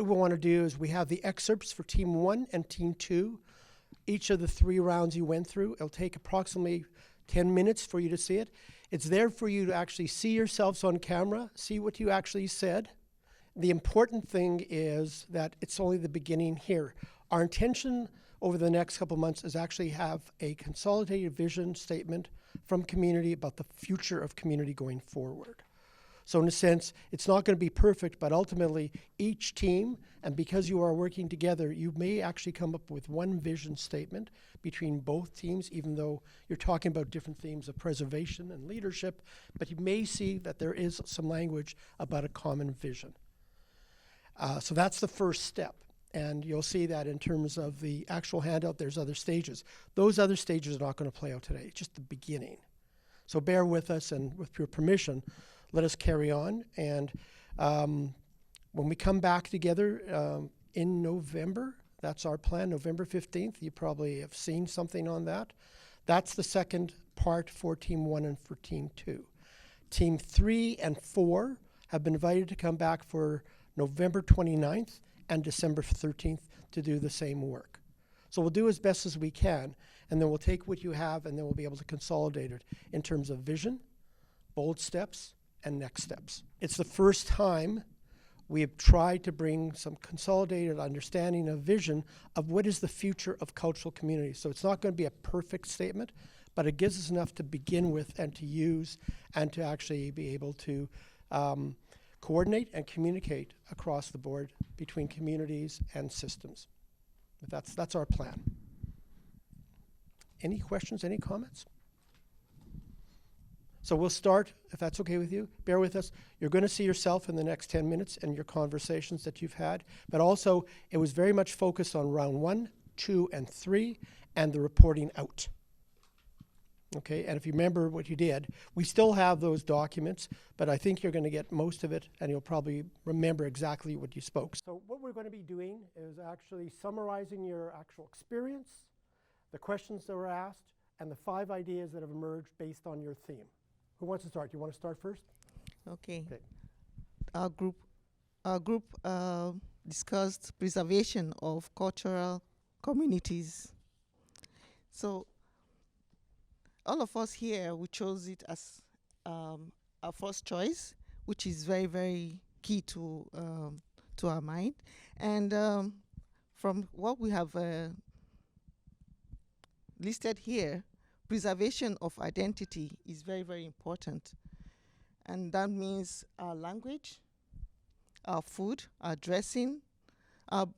we want to do is we have the excerpts for Team 1 and Team 2. Each of the 3 rounds you went through, it'll take approximately 10 minutes for you to see it. It's there for you to actually see yourselves on camera, see what you actually said. The important thing is that it's only the beginning here. Our intention over the next couple months is actually have a consolidated vision statement from community about the future of community going forward. So in a sense, it's not going to be perfect, but ultimately each team, and because you are working together, you may actually come up with one vision statement between both teams, even though you're talking about different themes of preservation and leadership, but you may see that there is some language about a common vision. So that's the first step. And you'll see that in terms of the actual handout, there's other stages. Those other stages are not going to play out today, it's just the beginning. So bear with us, and with your permission, let us carry on. And when we come back together in November, that's our plan, November 15th. You probably have seen something on that. That's the second part for Team 1 and for Team 2. Team 3 and 4 have been invited to come back for November 29th and December 13th to do the same work. So we'll do as best as we can, and then we'll take what you have, and then we'll be able to consolidate it in terms of vision, bold steps, and next steps. It's the first time we have tried to bring some consolidated understanding of vision of what is the future of cultural community. So it's not going to be a perfect statement, but it gives us enough to begin with and to use and to actually be able to coordinate and communicate across the board between communities and systems. But that's our plan. Any questions, any comments? So we'll start, if that's okay with you. Bear with us. You're going to see yourself in the next 10 minutes and your conversations that you've had. But also, it was very much focused on round 1, 2, and 3, and the reporting out. Okay, and if you remember what you did, we still have those documents, but I think you're going to get most of it, and you'll probably remember exactly what you spoke. So what we're going to be doing is actually summarizing your actual experience, the questions that were asked, and the 5 ideas that have emerged based on your theme. Who wants to start? You want to start first? Okay. Our group discussed preservation of cultural communities. So all of us here, we chose it as our first choice, which is very, very key to our mind. And from what we have listed here, preservation of identity is very, very important. And that means our language, our food, our dressing, our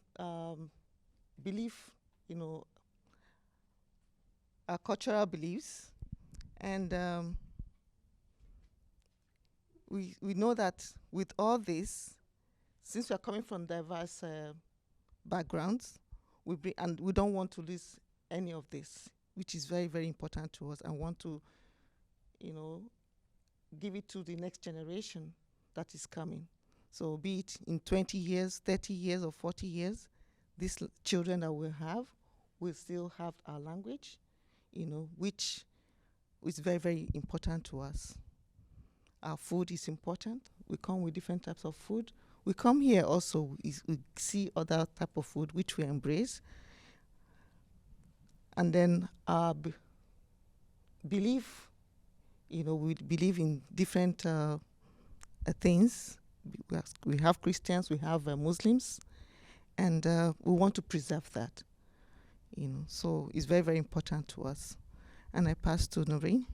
belief, our cultural beliefs. And we know that with all this, since we are coming from diverse backgrounds, and we don't want to lose any of this, which is very, very important to us, and want to, give it to the next generation that is coming. So be it in 20 years, 30 years, or 40 years, these children that we have will still have our language, which is very, very important to us. Our food is important. We come with different types of food. We come here also, we see other type of food which we embrace. And then our belief, we believe in different things. We have Christians, we have Muslims, and we want to preserve that. So it's very, very important to us. And I pass to Noreen.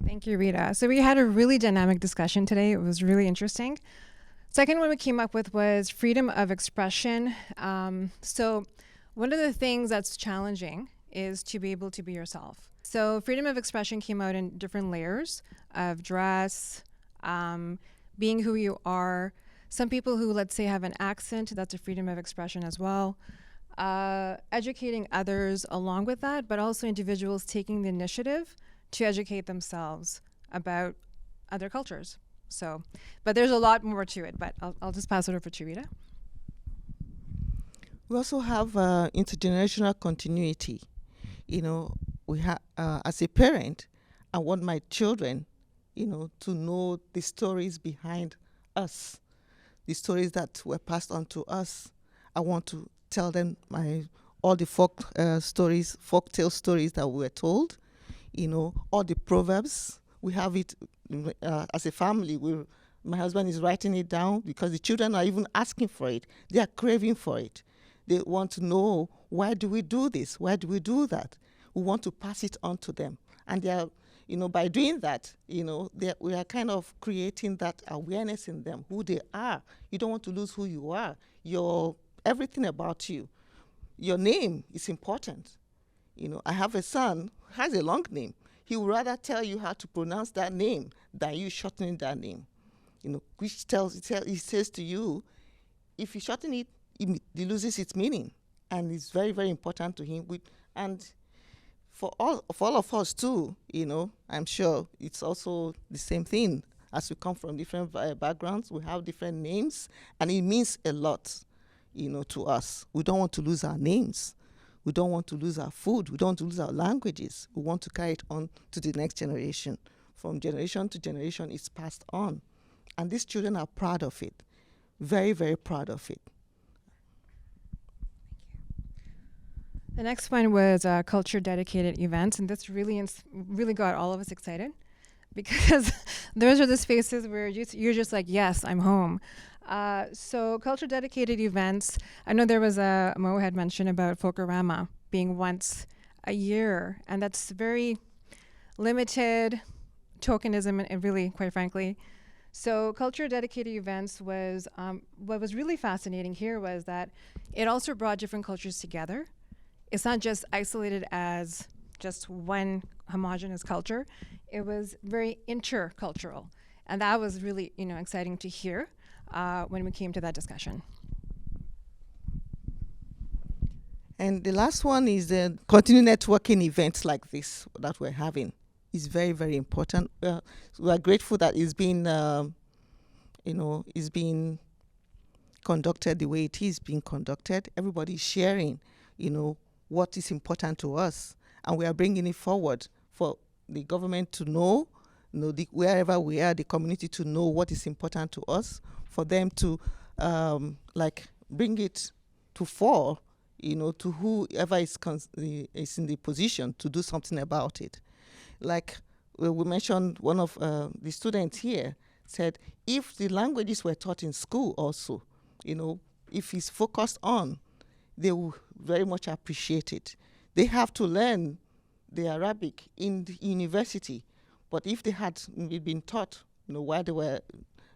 Thank you, Rita. So we had a really dynamic discussion today. It was really interesting. Second one we came up with was freedom of expression. So one of the things that's challenging is to be able to be yourself. So freedom of expression came out in different layers of dress, being who you are. Some people who, let's say, have an accent, that's a freedom of expression as well. Educating others along with that, but also individuals taking the initiative to educate themselves about other cultures. So, but there's a lot more to it, but I'll just pass it over to Rita. We also have intergenerational continuity. We have, as a parent, I want my children, to know the stories behind us, the stories that were passed on to us. I want to tell them all the folktale stories that we were told, all the proverbs. We have it as a family. My husband is writing it down because the children are even asking for it. They are craving for it. They want to know, why do we do this? Why do we do that? We want to pass it on to them. And they are, by doing that, we are kind of creating that awareness in them, who they are. You don't want to lose who you are. Everything about you. Your name is important. I have a son who has a long name. He would rather tell you how to pronounce that name than you shortening that name. Which he says to you, if you shorten it, it loses its meaning. And it's very, very important to him. And for all of us too, I'm sure it's also the same thing. As we come from different backgrounds, we have different names, and it means a lot, to us. We don't want to lose our names. We don't want to lose our food. We don't want to lose our languages. We want to carry it on to the next generation. From generation to generation, it's passed on. And these children are proud of it. Very, very proud of it. The next one was culture-dedicated events, and this really got all of us excited because those are the spaces where you're just like, yes, I'm home. So culture-dedicated events, I know there was Mo had mentioned about Folklorama being once a year, and that's very limited tokenism, and really, quite frankly. So culture-dedicated events was, what was really fascinating here was that it also brought different cultures together. It's not just isolated as just one homogenous culture. It was very intercultural. And that was really, exciting to hear when we came to that discussion. And the last one is the continued networking events like this that we're having. Is very, very important. We are grateful that it's been, it's being conducted the way it is being conducted. Everybody is sharing, what is important to us, and we are bringing it forward for the government to know, wherever we are, the community to know what is important to us, for them to bring it to fore, to whoever is in the position to do something about it. Like we mentioned, one of the students here said, if the languages were taught in school also, if it's focused on, they will very much appreciate it. They have to learn the Arabic in the university, but if they had been taught, while they were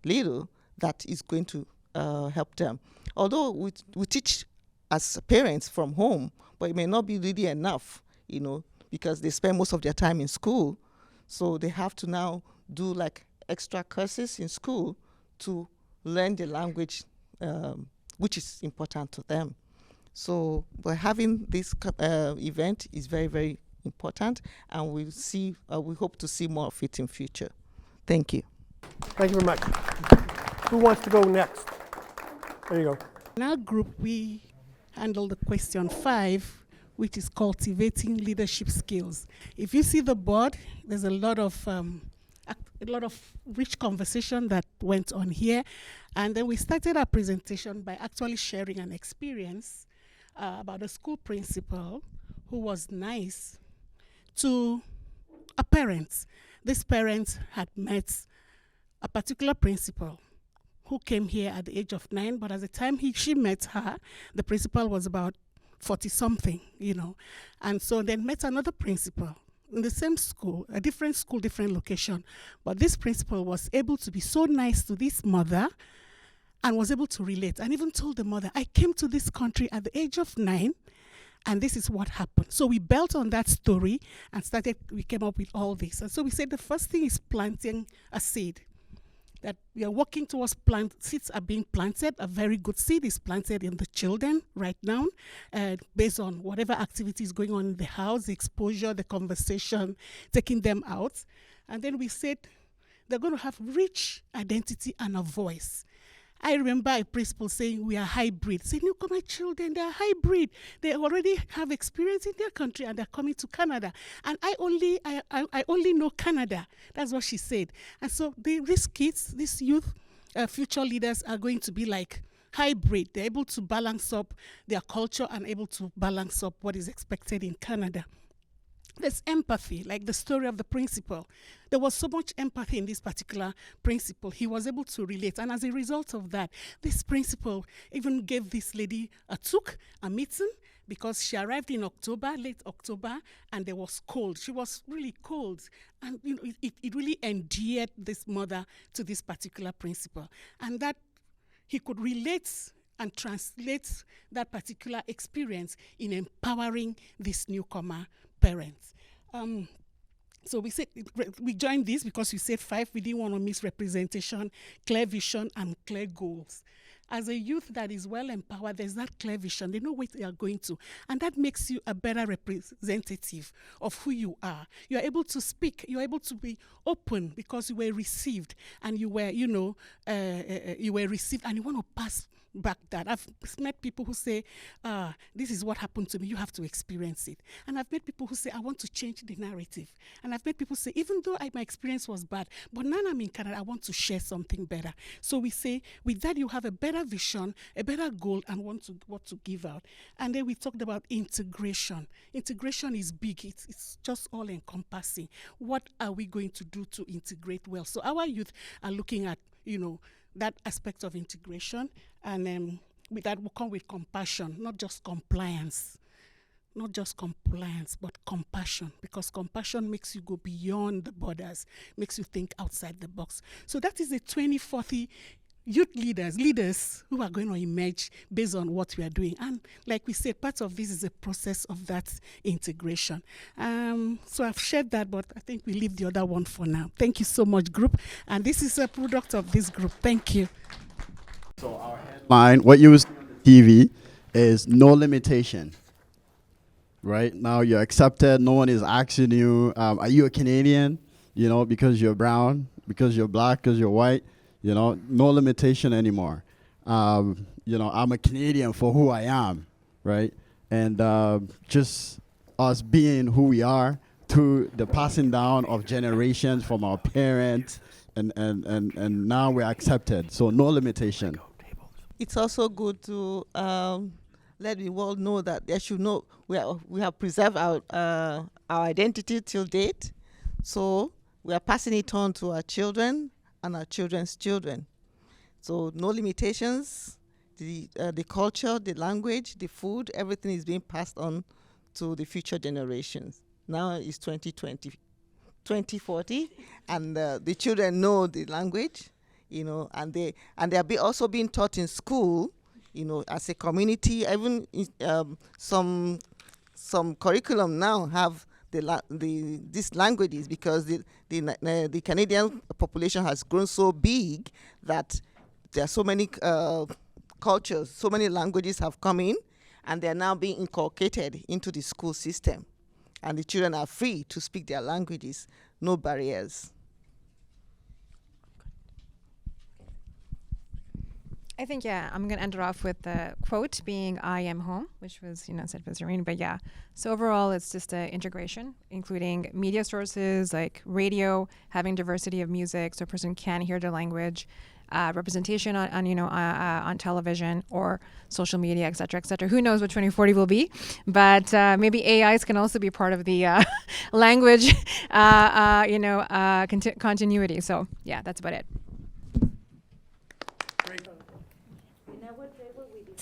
little, that is going to help them. Although we teach as parents from home, but it may not be really enough, because they spend most of their time in school. So they have to now do extra courses in school to learn the language, which is important to them. So by having this event is very, very important, and we hope to see more of it in future. Thank you. Thank you very much. Who wants to go next? There you go. In our group, we handle the question 5, which is cultivating leadership skills. If you see the board, there's a lot of rich conversation that went on here. And then we started our presentation by actually sharing an experience about a school principal who was nice to a parent. This parent had met a particular principal who came here at the age of 9, but at the time she met her, the principal was about 40-something, And so then met another principal in the same school, different location. But this principal was able to be so nice to this mother and was able to relate, and even told the mother, I came to this country at the age of 9, and this is what happened. So we built on that story and we came up with all this. And so we said the first thing is planting a seed. That we are working towards seeds are being planted. A very good seed is planted in the children right now, based on whatever activity is going on in the house, the exposure, the conversation, taking them out. And then we said they're going to have rich identity and a voice. I remember a principal saying we are hybrid. Saying, look at my children, they are hybrid. They already have experience in their country and they're coming to Canada. And I only know Canada. That's what she said. And so these kids, this youth, future leaders are going to be like hybrid. They're able to balance up their culture and able to balance up what is expected in Canada. There's empathy, like the story of the principal. There was so much empathy in this particular principal. He was able to relate. And as a result of that, this principal even gave this lady a meeting, because she arrived in October, late October, and there was cold. She was really cold. And it really endeared this mother to this particular principal. And that he could relate and translate that particular experience in empowering this newcomer parents. So we joined this because you said 5. We didn't want to miss representation, clear vision, and clear goals. As a youth that is well empowered, there's that clear vision. They know where they are going to. And that makes you a better representative of who you are. You're able to speak. You're able to be open because you were received. And you were, you were received, and you want to pass back that. I've met people who say, this is what happened to me, you have to experience it. And I've met people who say, I want to change the narrative. And I've met people say, even though my experience was bad, but now I'm in Canada, I want to share something better. So we say, with that you have a better vision, a better goal, and what to give out. And then we talked about integration. Integration is big. It's just all encompassing. What are we going to do to integrate well? So our youth are looking at, that aspect of integration, and with that will come with compassion, not just compliance. Not just compliance, but compassion, because compassion makes you go beyond the borders, makes you think outside the box. So that is the 2040 youth leaders who are going to emerge based on what we are doing. And like we said, part of this is a process of that integration. So I've shared that, but I think we leave the other one for now. Thank you so much, group. And this is a product of this group. Thank you. So our headline, what you see on the TV, is no limitation. Right now you're accepted. No one is asking you, are you a Canadian? Because you're brown, because you're black, because you're white. No limitation anymore. I'm a Canadian for who I am, right? And just us being who we are through the passing down of generations from our parents, and now we're accepted. So no limitation. It's also good to let the world know that they should know we have preserved our identity till date. So we are passing it on to our children and our children's children. So no limitations, the culture, the language, the food, everything is being passed on to the future generations. Now it's 2040, and the children know the language, and they are also being taught in school, as a community. Even some curriculum now have these languages, because the Canadian population has grown so big that there are so many cultures, so many languages have come in, and they are now being inculcated into the school system. And the children are free to speak their languages, no barriers. I think, I'm going to end it off with the quote being, I am home, which was, said by Zareen. But so overall, it's just an integration, including media sources like radio, having diversity of music so a person can hear their language, representation on television or social media, et cetera, et cetera. Who knows what 2040 will be, but maybe AIs can also be part of the language, continuity. So that's about it.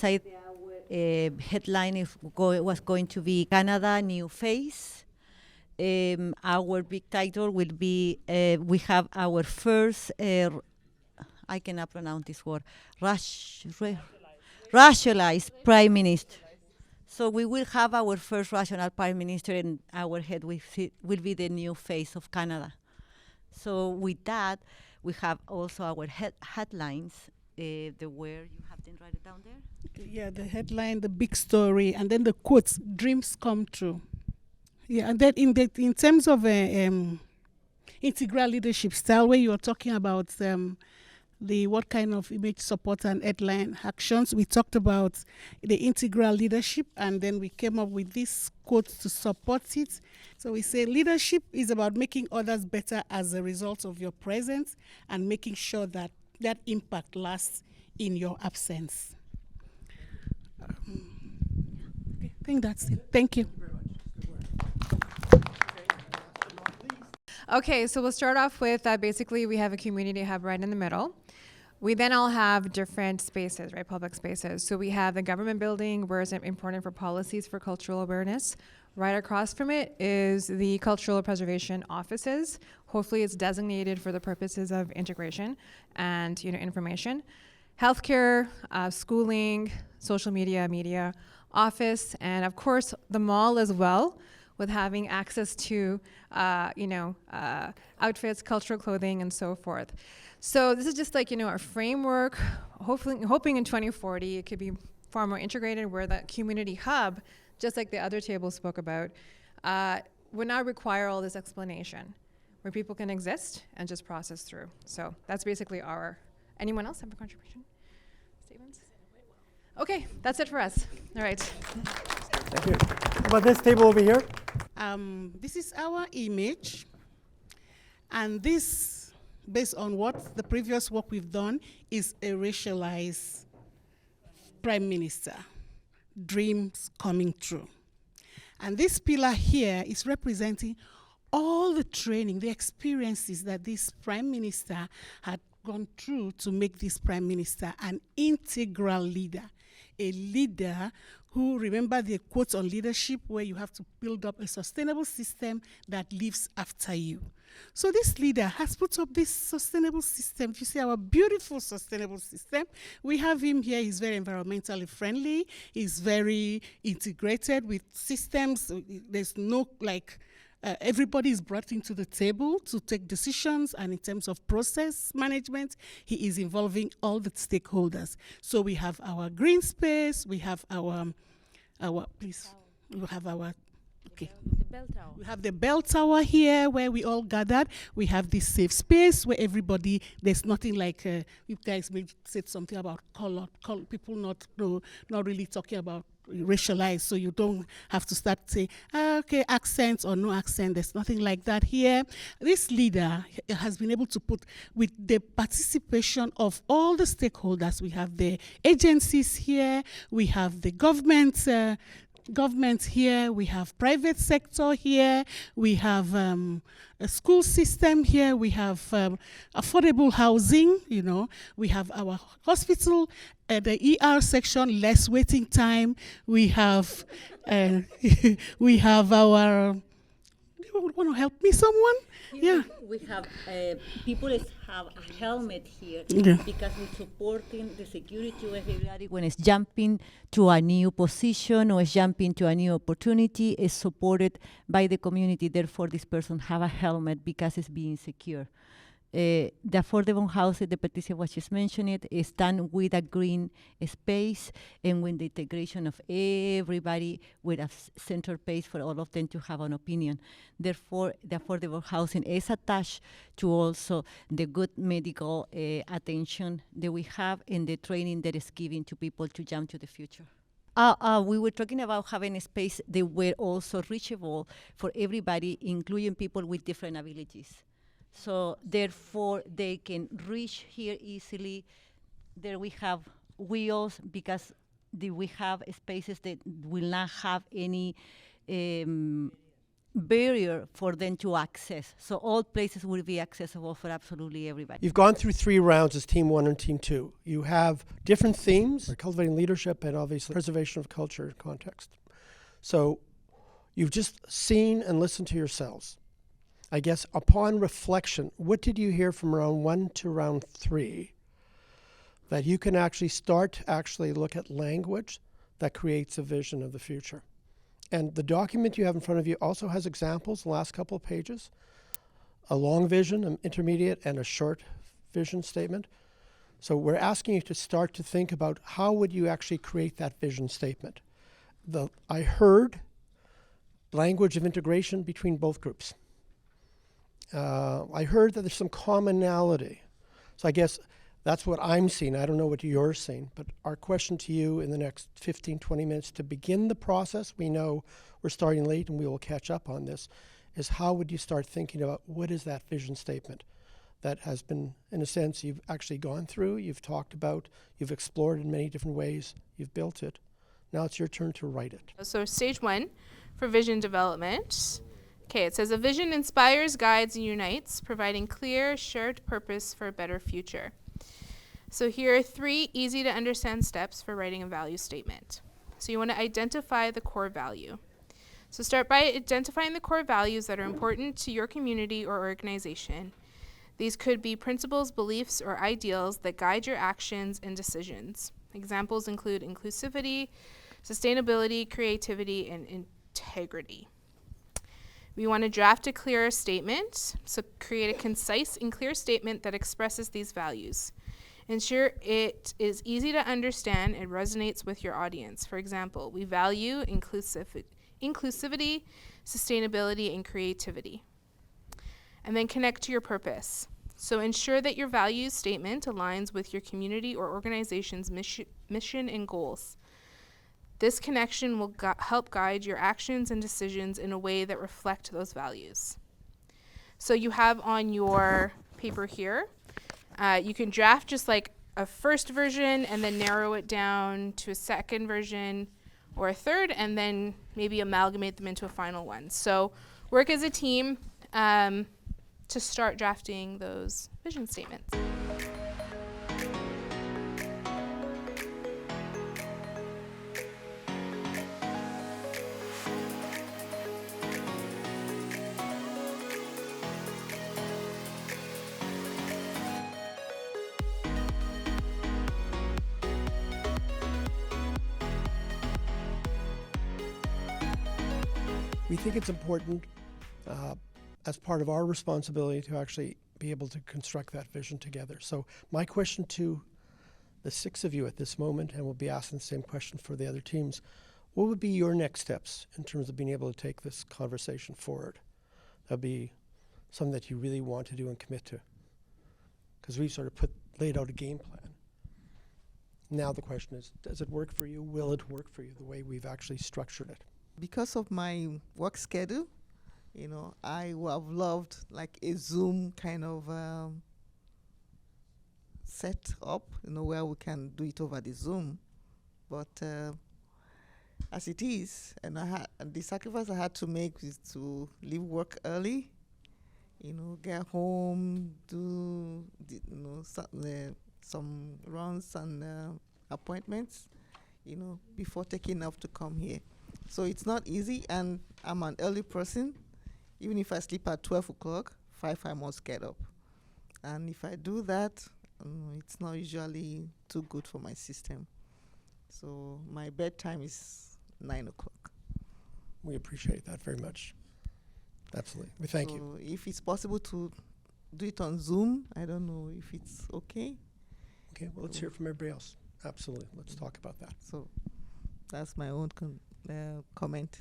Our headline was going to be Canada New Face. Our big title will be we have our first I cannot pronounce this word, racialized prime minister. So we will have our first rational prime minister, and our head will be the new face of Canada. So with that, we have also our headlines. You have them write it down there? Yeah, the headline, the big story, and then the quotes, dreams come true. Yeah, and then in terms of integral leadership style, where you are talking about what kind of image support and headline actions, we talked about the integral leadership, and then we came up with this quote to support it. So we say leadership is about making others better as a result of your presence, and making sure that that impact lasts in your absence. Okay, I think that's it. Thank you. Okay, so we'll start off with basically we have a community hub right in the middle. We then all have different spaces, right, public spaces. So we have the government building, where it's important for policies for cultural awareness. Right across from it is the cultural preservation offices. Hopefully it's designated for the purposes of integration and information. Healthcare, schooling, social media, office, and of course the mall as well, with having access to outfits, cultural clothing, and so forth. So this is just like our framework. Hoping in 2040 it could be far more integrated, where the community hub, just like the other table spoke about, would not require all this explanation, where people can exist and just process through. So that's basically our. Anyone else have a contribution? Statements? Okay, that's it for us. All right. Thank you. How about this table over here? This is our image, and this, based on what the previous work we've done, is a racialized prime minister. Dreams coming true. And this pillar here is representing all the training, the experiences that this prime minister had gone through to make this prime minister an integral leader, a leader who, remember the quotes on leadership, where you have to build up a sustainable system that lives after you. So this leader has put up this sustainable system. If you see our beautiful sustainable system, we have him here. He's very environmentally friendly. He's very integrated with systems. There's no everybody is brought into the table to take decisions, and in terms of process management, he is involving all the stakeholders. So we have our green space, we have our please, we have our, okay. The bell tower. We have the bell tower here where we all gathered. We have this safe space where everybody, there's nothing like, you guys may said something about color people not really talking about racialized, so you don't have to start saying, okay, accents or no accent. There's nothing like that here. This leader has been able to put, with the participation of all the stakeholders, we have the agencies here, we have the government here, we have private sector here, we have a school system here, we have affordable housing, we have our hospital, the ER section, less waiting time, we have we have our, you want to help me, someone? Yeah. We have people have a helmet here because we're supporting the security of everybody when it's jumping to a new position or is jumping to a new opportunity is supported by the community. Therefore, this person have a helmet because it's being secure. The affordable housing, the Patricia was just mentioning it, is done with a green space and with the integration of everybody with a center place for all of them to have an opinion. Therefore, the affordable housing is attached to also the good medical attention that we have and the training that is given to people to jump to the future. We were talking about having a space that were also reachable for everybody, including people with different abilities. So therefore, they can reach here easily. There we have wheels because we have spaces that will not have any barrier for them to access. So all places will be accessible for absolutely everybody. You've gone through 3 rounds as Team 1 and Team 2. You have different themes, cultivating leadership and obviously preservation of culture and context. So you've just seen and listened to yourselves. I guess upon reflection, what did you hear from round 1 to round 3 that you can actually start to look at language that creates a vision of the future? And the document you have in front of you also has examples, the last couple of pages, a long vision, an intermediate, and a short vision statement. So we're asking you to start to think about how would you actually create that vision statement. I heard language of integration between both groups. I heard that there's some commonality. So I guess that's what I'm seeing. I don't know what you're seeing, but our question to you in the next 15, 20 minutes to begin the process, we know we're starting late and we will catch up on this, is how would you start thinking about what is that vision statement that has been, in a sense, you've actually gone through, you've talked about, you've explored in many different ways, you've built it. Now it's your turn to write it. So stage 1 for vision development. Okay, it says a vision inspires, guides, and unites, providing clear, shared purpose for a better future. So here are 3 easy to understand steps for writing a value statement. So you want to identify the core value. So start by identifying the core values that are important to your community or organization. These could be principles, beliefs, or ideals that guide your actions and decisions. Examples include inclusivity, sustainability, creativity, and integrity. We want to draft a clear statement, so create a concise and clear statement that expresses these values. Ensure it is easy to understand and resonates with your audience. For example, we value inclusivity, sustainability, and creativity. And then connect to your purpose. So ensure that your values statement aligns with your community or organization's mission and goals. This connection will help guide your actions and decisions in a way that reflect those values. So you have on your paper here, you can draft just like a first version and then narrow it down to a second version or a third, and then maybe amalgamate them into a final one. So work as a team to start drafting those vision statements. We think it's important as part of our responsibility to actually be able to construct that vision together. So my question to the 6 of you at this moment, and we'll be asking the same question for the other teams, what would be your next steps in terms of being able to take this conversation forward? That'd be something that you really want to do and commit to. Because we've sort of laid out a game plan. Now the question is, does it work for you? Will it work for you the way we've actually structured it? Because of my work schedule, I would have loved like a Zoom kind of set up, where we can do it over the Zoom. But as it is, and the sacrifice I had to make is to leave work early, get home, do some runs and appointments, before taking off to come here. So it's not easy, and I'm an early person. Even if I sleep at 12 o'clock, 5 I must get up. And if I do that, it's not usually too good for my system. So my bedtime is 9 o'clock. We appreciate that very much. Absolutely. We thank you. If it's possible to do it on Zoom, I don't know if it's okay. Okay, well, let's hear from everybody else. Absolutely. Let's talk about that. So that's my own comment.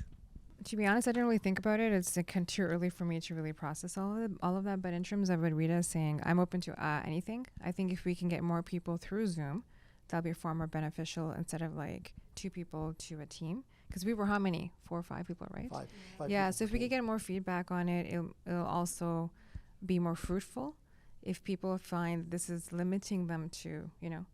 To be honest, I didn't really think about it. It's too early for me to really process all of that. But in terms of what Rita is saying, I'm open to anything. I think if we can get more people through Zoom, that'll be far more beneficial instead of like 2 people to a team. Because we were how many? 4 or 5 people, right? 5 yeah, people so if we could get more feedback on it, it'll also be more fruitful. If people find this is limiting them to,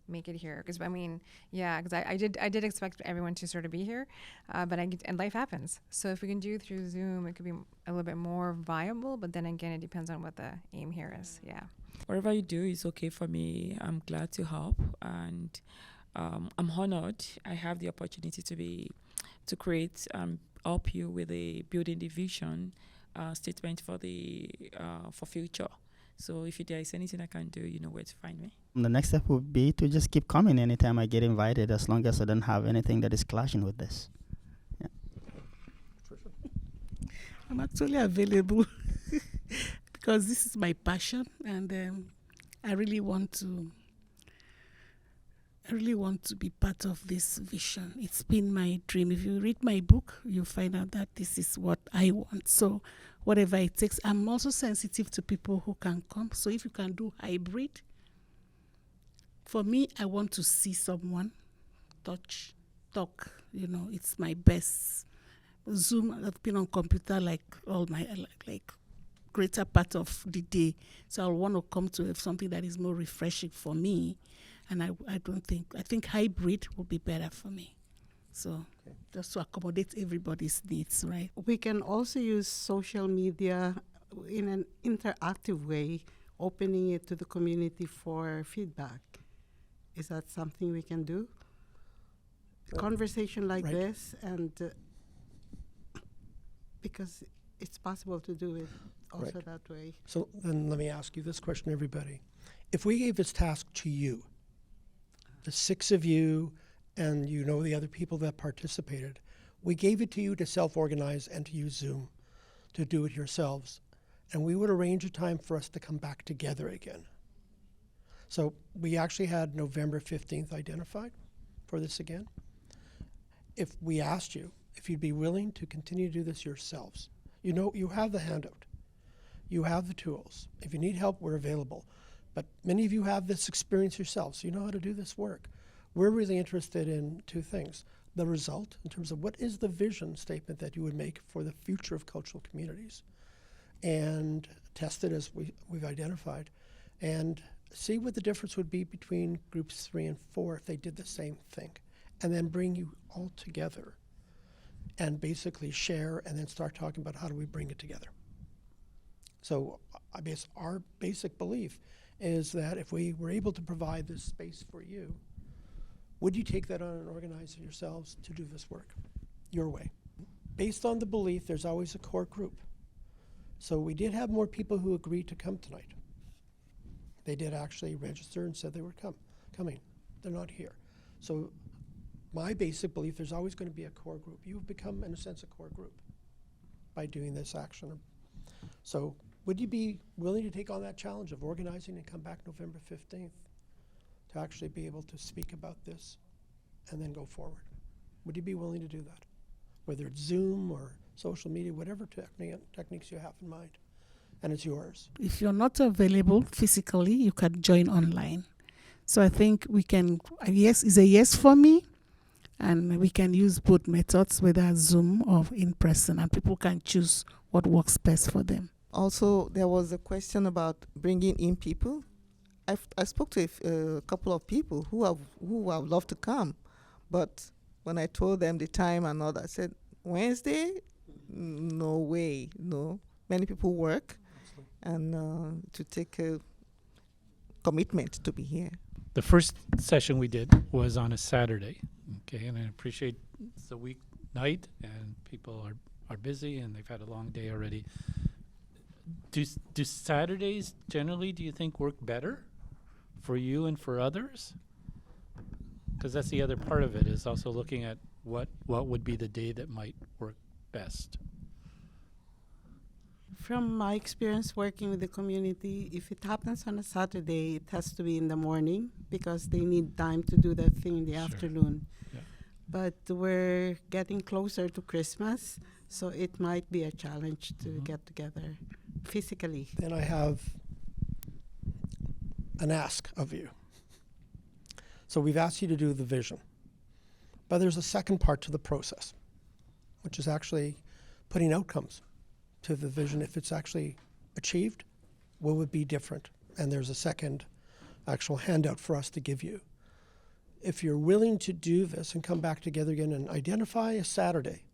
make it here. Because I did expect everyone to sort of be here, but and life happens. So if we can do it through Zoom, it could be a little bit more viable. But then again, it depends on what the aim here is. Yeah. Whatever you do is okay for me. I'm glad to help, and I'm honored. I have the opportunity to create, help you with building the vision statement for future. So if there is anything I can do, you know where to find me. The next step would be to just keep coming anytime I get invited, as long as I don't have anything that is clashing with this. Yeah. I'm actually available because this is my passion, and I really want to be part of this vision. It's been my dream. If you read my book, you'll find out that this is what I want. So whatever it takes. I'm also sensitive to people who can come. So if you can do hybrid, for me, I want to see someone, touch, talk. It's my best. Zoom, I've been on computer like all my, like greater part of the day. So I'll want to come to something that is more refreshing for me. And I think hybrid would be better for me. So just to accommodate everybody's needs, right? We can also use social media in an interactive way, opening it to the community for feedback. Is that something we can do? Conversation like this, and because it's possible to do it also that way. So then let me ask you this question, everybody. If we gave this task to you, the 6 of you, and you know the other people that participated, we gave it to you to self-organize and to use Zoom to do it yourselves, and we would arrange a time for us to come back together again. So we actually had November 15th identified for this again. If we asked you if you'd be willing to continue to do this yourselves, you know, you have the handout, you have the tools. If you need help, we're available. But many of you have this experience yourselves, so you know how to do this work. We're really interested in 2 things. The result, in terms of what is the vision statement that you would make for the future of cultural communities, and test it as we've identified, and see what the difference would be between groups 3 and 4 if they did the same thing, and then bring you all together and basically share and then start talking about how do we bring it together. So I guess our basic belief is that if we were able to provide this space for you, would you take that on and organize it yourselves to do this work your way? Based on the belief there's always a core group. So we did have more people who agreed to come tonight. They did actually register and said they were coming. They're not here. So my basic belief, there's always going to be a core group. You've become, in a sense, a core group by doing this action. So would you be willing to take on that challenge of organizing and come back November 15th to actually be able to speak about this and then go forward? Would you be willing to do that? Whether it's Zoom or social media, whatever techniques you have in mind, and it's yours. If you're not available physically, you can join online. So I think we can, yes is a yes for me, and we can use both methods, whether Zoom or in person, and people can choose what works best for them. Also, there was a question about bringing in people. I spoke to a couple of people who have loved to come, but when I told them the time and all that, I said, Wednesday? No way, no. Many people work, and to take a commitment to be here. The first session we did was on a Saturday, okay, and I appreciate it's a weeknight and people are busy and they've had a long day already. Do Saturdays generally, do you think, work better for you and for others? Because that's the other part of it, is also looking at what would be the day that might work best. From my experience working with the community, if it happens on a Saturday, it has to be in the morning because they need time to do that thing in the afternoon. Yeah. But we're getting closer to Christmas, so it might be a challenge to get together physically. Then I have an ask of you. So we've asked you to do the vision, but there's a second part to the process, which is actually putting outcomes to the vision. If it's actually achieved, what would be different? And there's a second actual handout for us to give you. If you're willing to do this and come back together again and identify a Saturday,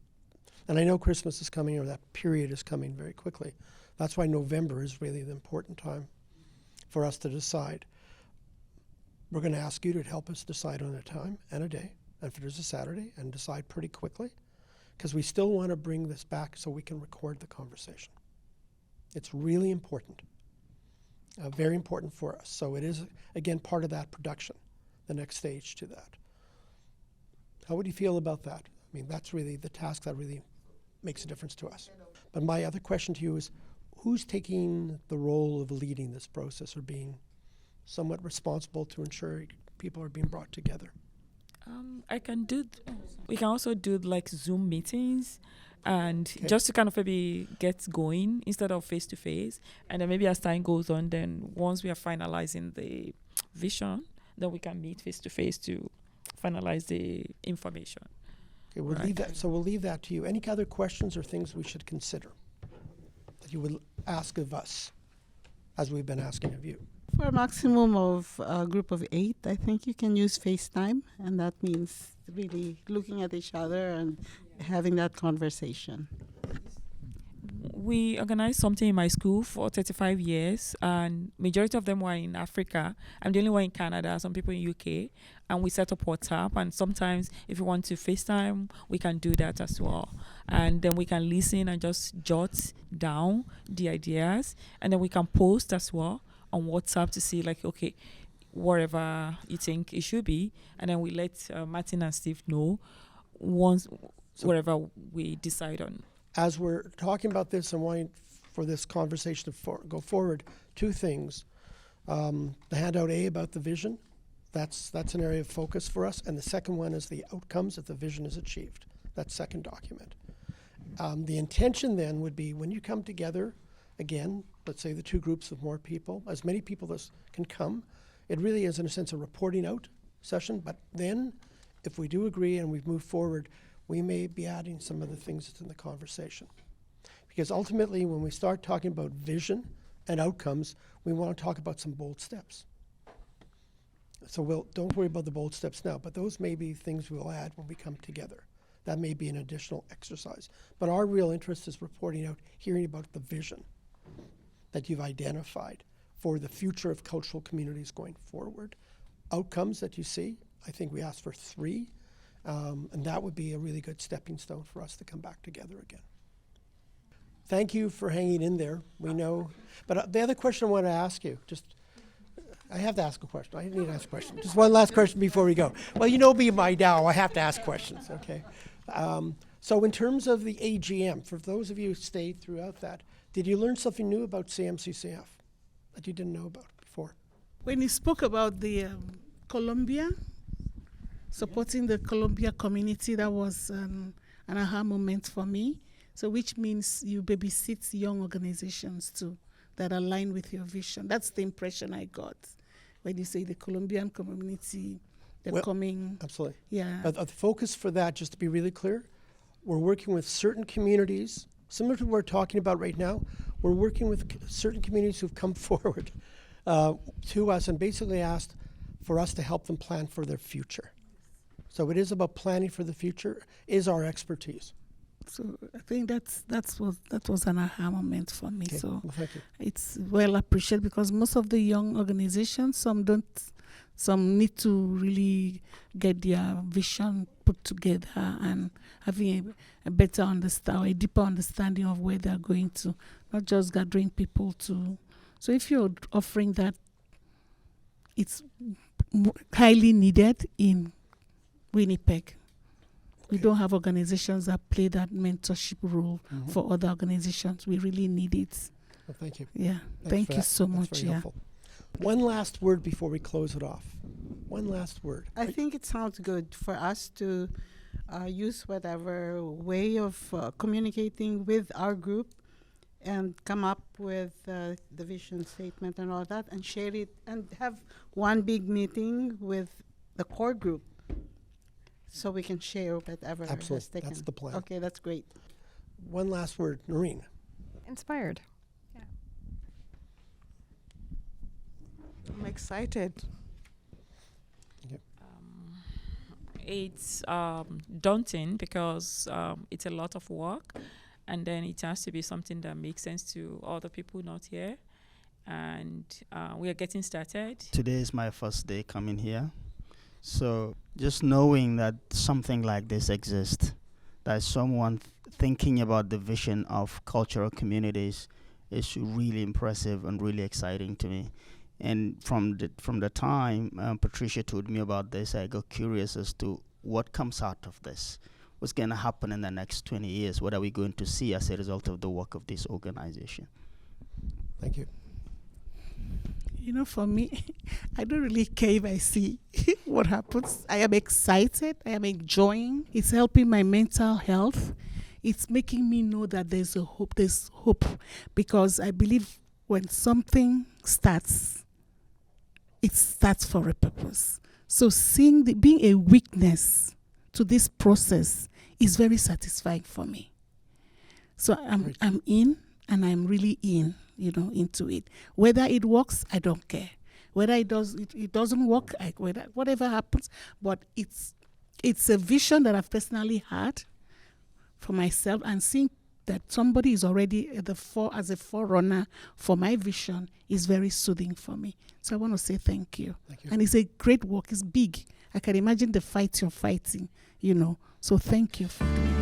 and I know Christmas is coming, or that period is coming very quickly. That's why November is really the important time for us to decide. We're going to ask you to help us decide on a time and a day, and if it is a Saturday, and decide pretty quickly, because we still want to bring this back so we can record the conversation. It's really important, very important for us. So it is, again, part of that production, the next stage to that. How would you feel about that? I mean, that's really the task that really makes a difference to us. But my other question to you is, who's taking the role of leading this process or being somewhat responsible to ensure people are being brought together? I can do, we can also do like Zoom meetings, and just to kind of maybe get going instead of face to face. And then maybe as time goes on, then once we are finalizing the vision, then we can meet face to face to finalize the information. Okay, we'll leave that. So we'll leave that to you. Any other questions or things we should consider that you would ask of us, as we've been asking of you? For a maximum of a group of 8, I think you can use FaceTime, and that means really looking at each other and having that conversation. We organized something in my school for 35 years, and majority of them were in Africa. I'm the only one in Canada, some people in UK, and we set up WhatsApp, and sometimes if you want to FaceTime, we can do that as well. And then we can listen and just jot down the ideas, and then we can post as well on WhatsApp to see, like, okay, whatever you think it should be, and then we let Martin and Steve know once whatever we decide on. As we're talking about this and wanting for this conversation to go forward, 2 things. The handout A about the vision, that's an area of focus for us. And the second one is the outcomes if the vision is achieved. That second document. The intention then would be when you come together, again, let's say the 2 groups of more people, as many people as can come, it really is in a sense a reporting out session. But then if we do agree and we've moved forward, we may be adding some of the things that's in the conversation. Because ultimately, when we start talking about vision and outcomes, we want to talk about some bold steps. So don't worry about the bold steps now, but those may be things we'll add when we come together. That may be an additional exercise. But our real interest is reporting out, hearing about the vision that you've identified for the future of cultural communities going forward. Outcomes that you see, I think we asked for 3. And that would be a really good stepping stone for us to come back together again. Thank you for hanging in there. We know, but the other question I want to ask you, I have to ask a question. I need to ask a question. Just one last question before we go. Well, you know me by now, I have to ask questions, okay? So in terms of the AGM, for those of you who stayed throughout that, did you learn something new about CMCCF that you didn't know about before? When you spoke about the Colombia, supporting the Colombia community, that was an aha moment for me. So which means you babysit young organizations too that align with your vision. That's the impression I got when you say the Colombian community, they're coming. Absolutely. Yeah. But the focus for that, just to be really clear, we're working with certain communities, similar to what we're talking about right now. We're working with certain communities who've come forward to us and basically asked for us to help them plan for their future. So it is about planning for the future, is our expertise. So I think that was an aha moment for me. Okay. So Well, thank you. it's well appreciated because most of the young organizations, some need to really get their vision put together and having a better understanding, a deeper understanding of where they're going to, not just gathering people to. So if you're offering that, it's highly needed in Winnipeg. We don't have organizations that play that mentorship role for other organizations. We really need it. Well, thank you. Yeah. Thanks Thank for you that. so That's much. very Yeah. helpful. One last word before we close it off. One last word. I think it sounds good for us to use whatever way of communicating with our group and come up with the vision statement and all that and share it and have one big meeting with the core group so we can share whatever Absolutely. has taken. That's the plan. Okay, that's great. One last word. Noreen. Inspired. I'm excited. It's daunting because it's a lot of work, and then it has to be something that makes sense to other people not here. And we are getting started. Today is my first day coming here. So just knowing that something like this exists, that someone thinking about the vision of cultural communities is really impressive and really exciting to me. And from the time Patricia told me about this, I got curious as to what comes out of this. What's going to happen in the next 20 years? What are we going to see as a result of the work of this organization? Thank you. You know, for me, I don't really care if I see what happens. I am excited. I am enjoying. It's helping my mental health. It's making me know that there's a hope. There's hope because I believe when something starts, it starts for a purpose. So seeing being a witness to this process is very satisfying for me. So I'm in. and I'm really into it. Whether it works, I don't care. Whether it doesn't work, whatever happens, but it's a vision that I've personally had for myself, and seeing that somebody is already as a forerunner for my vision is very soothing for me. So I want to say thank you. Thank you. And it's a great work. It's big. I can imagine the fight you're fighting, So thank you for doing it.